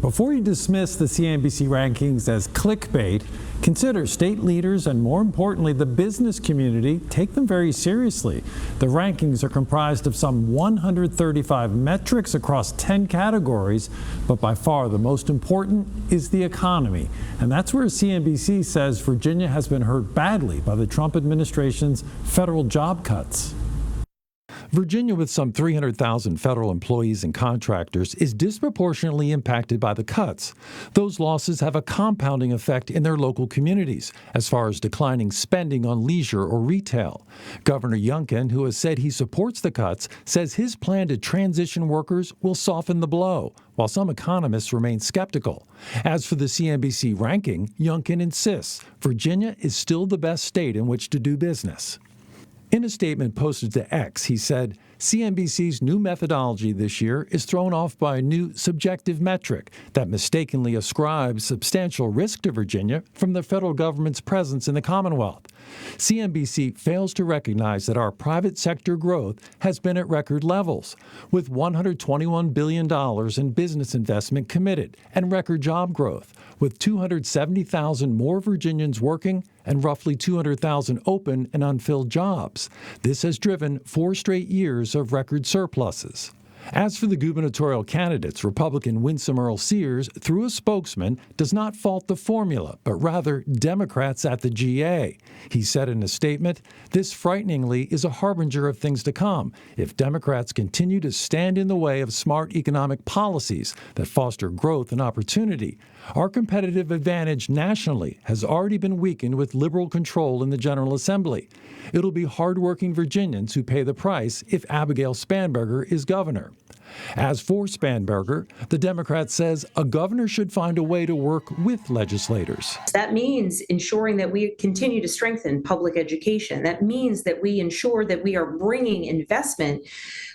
Before you dismiss the CNBC rankings as clickbait, consider state leaders and, more importantly, the business community take them very seriously. The rankings are comprised of some 135 metrics across 10 categories, but by far the most important is the economy. And that's where CNBC says Virginia has been hurt badly by the Trump administration's federal job cuts. Virginia, with some 300,000 federal employees and contractors, is disproportionately impacted by the cuts. Those losses have a compounding effect in their local communities, as far as declining spending on leisure or retail. Governor Youngkin, who has said he supports the cuts, says his plan to transition workers will soften the blow, while some economists remain skeptical. As for the CNBC ranking, Youngkin insists Virginia is still the best state in which to do business. In a statement posted to X, he said, CNBC's new methodology this year is thrown off by a new subjective metric that mistakenly ascribes substantial risk to Virginia from the federal government's presence in the Commonwealth. CNBC fails to recognize that our private sector growth has been at record levels, with $121 billion in business investment committed and record job growth, with 270,000 more Virginians working and roughly 200,000 open and unfilled jobs. This has driven 4 straight years of record surpluses. As for the gubernatorial candidates, Republican Winsome Earl Sears, through a spokesman, does not fault the formula, but rather Democrats at the GA. He said in a statement, "This frighteningly is a harbinger of things to come if Democrats continue to stand in the way of smart economic policies that foster growth and opportunity. Our competitive advantage nationally has already been weakened with liberal control in the General Assembly. It'll be hardworking Virginians who pay the price if Abigail Spanberger is governor." As for Spanberger, the Democrat says a governor should find a way to work with legislators. That means ensuring that we continue to strengthen public education. That means that we ensure that we are bringing investment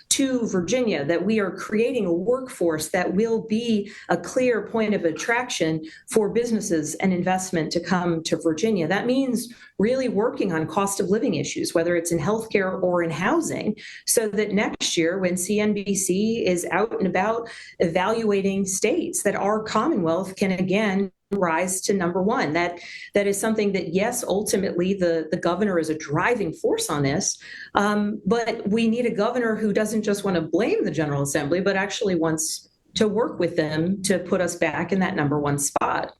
to Virginia, that we are creating a workforce that will be a clear point of attraction for businesses and investment to come to Virginia. That means really working on cost of living issues, whether it's in healthcare or in housing, so that next year when CNBC is out and about evaluating states, that our Commonwealth can again rise to number one. That is something that, yes, ultimately the governor is a driving force on this, but we need a governor who doesn't just want to blame the General Assembly, but actually wants to work with them to put us back in that number one spot.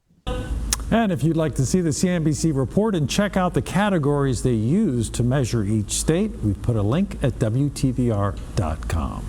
And if you'd like to see the CNBC report and check out the categories they use to measure each state, we've put a link at WTVR.com.